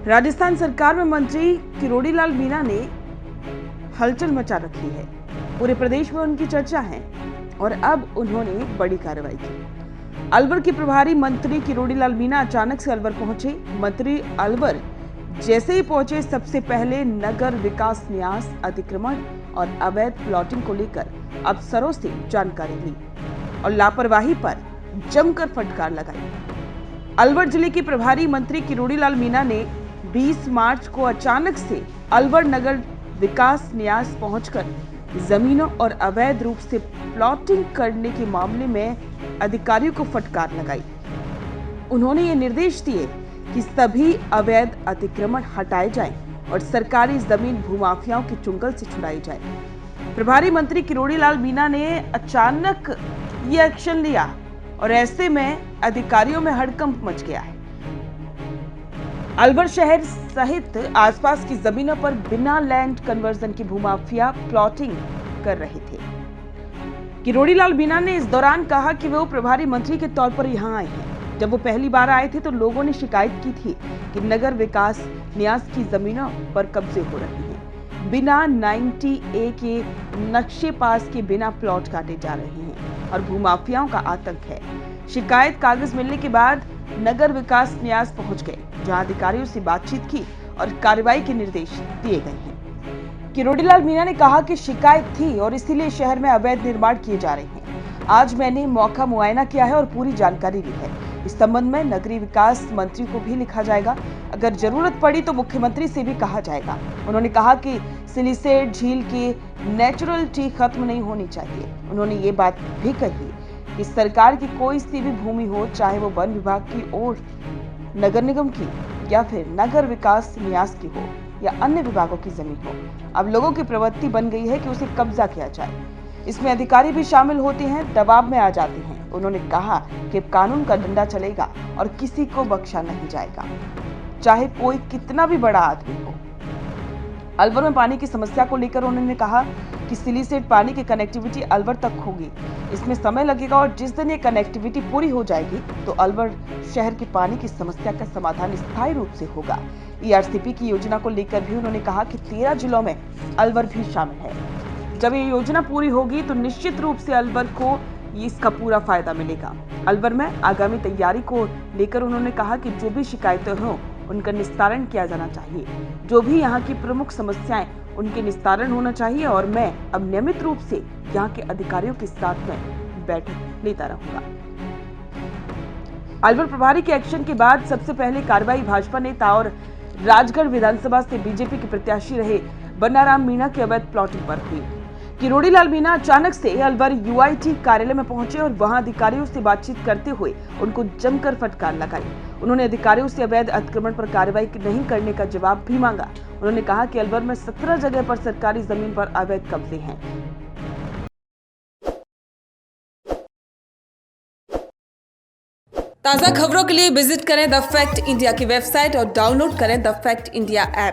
राजस्थान सरकार में मंत्री किरोड़ीलाल मीणा ने हलचल मचा रखी है। पूरे प्रदेश में उनकी चर्चा है और अब उन्होंने बड़ी कार्रवाई की। अलवर के प्रभारी मंत्री किरोड़ीलाल मीणा अचानक से अलवर पहुंचे। मंत्री अलवर जैसे ही पहुंचे, सबसे पहले नगर विकास न्यास, अतिक्रमण और अवैध प्लॉटिंग को लेकर अफसरों से जानकारी ली और लापरवाही पर जमकर फटकार लगाई। अलवर जिले के प्रभारी मंत्री किरोड़ीलाल मीणा ने 20 मार्च को अचानक से अलवर नगर विकास न्यास पहुंचकर जमीनों और अवैध रूप से प्लॉटिंग करने के मामले में अधिकारियों को फटकार लगाई। उन्होंने ये निर्देश दिए कि सभी अवैध अतिक्रमण हटाए जाएं और सरकारी जमीन भूमाफियाओं के चुंगल से छुड़ाई जाए। प्रभारी मंत्री किरोड़ीलाल मीणा ने अचानक ये एक्शन लिया और ऐसे में अधिकारियों में हड़कंप मच गया है। अलवर शहर सहित आसपास की जमीनों पर बिना लैंड कन्वर्जन की भूमाफिया प्लॉटिंग कर रहे थे। किरोड़ीलाल मीणा ने इस दौरान कहा कि वो प्रभारी मंत्री के तौर पर यहां आए हैं। जब वो पहली बार आए थे तो लोगों ने शिकायत की थी कि नगर विकास न्यास की जमीनों पर कब्जे हो रहे हैं। बिना 90A के नक्शे पास के बिना प्लॉट काटे जा रहे हैं और भूमाफियाओं का आतंक है। शिकायत कागज मिलने के बाद नगर विकास न्यास पहुंच गए, जहां अधिकारियों से बातचीत की और कार्रवाई के निर्देश दिए गए हैं। किरोड़ीलाल मीणा ने कहा कि शिकायत थी और इसीलिए शहर में अवैध निर्माण किए जा रहे हैं। आज मैंने मौका मुआयना किया है और पूरी जानकारी ली है। इस संबंध में नगरीय विकास मंत्री को भी लिखा जाएगा। अगर जरूरत पड़ी तो मुख्यमंत्री से भी कहा जाएगा। उन्होंने कहा कि सिलीसेट झील की नेचुरलिटी खत्म नहीं होनी चाहिए। उन्होंने ये बात भी कही कि सरकार की कोई सी भी भूमि हो, चाहे वो वन विभाग की और नगर निगम की या फिर नगर विकास न्यास की हो या अन्य विभागों की जमीन हो, अब लोगों की प्रवृत्ति बन गई है कि उसे कब्जा किया जाए। इसमें अधिकारी भी शामिल होते हैं, दबाव में आ जाते हैं। उन्होंने कहा कि कानून का डंडा चलेगा और किसी को बख्शा नहीं जाएगा, चाहे कोई कितना भी बड़ा आदमी हो। अलवर में पानी की समस्या को लेकर उन्होंने कहा कि सिलीसेट पानी की कनेक्टिविटी अलवर तक होगी। इसमें समय लगेगा और जिस दिन ये कनेक्टिविटी पूरी हो जाएगी तो अलवर शहर की पानी की समस्या का समाधान स्थायी रूप से होगा। ERCP की योजना को लेकर भी उन्होंने कहा कि 13 जिलों में अलवर भी शामिल है। जब ये योजना पूरी होगी तो निश्चित रूप से अलवर को इसका पूरा फायदा मिलेगा। अलवर में आगामी तैयारी को लेकर उन्होंने कहा कि जो भी शिकायतें हों उनका निस्तारण किया जाना चाहिए। जो भी यहाँ की प्रमुख समस्याएं उनके निस्तारण होना चाहिए और मैं अब नियमित रूप से यहाँ के अधिकारियों के साथ में बैठक लेता रहूंगा। अलवर प्रभारी के एक्शन के बाद सबसे पहले कार्रवाई भाजपा नेता और राजगढ़ विधानसभा से बीजेपी के प्रत्याशी रहे बनाराम मीणा के अवैध प्लॉटिंग पर हुई। किरोड़ीलाल मीणा अचानक से अलवर UIT कार्यालय में पहुंचे और वहां अधिकारियों से बातचीत करते हुए उनको जमकर फटकार लगाई। उन्होंने अधिकारियों से अवैध अतिक्रमण पर कार्रवाई नहीं करने का जवाब भी मांगा। उन्होंने कहा कि अलवर में 17 जगह पर सरकारी जमीन पर अवैध कब्जे हैं। ताज़ा खबरों के लिए विजिट करें द फैक्ट इंडिया की वेबसाइट और डाउनलोड करें द फैक्ट इंडिया ऐप।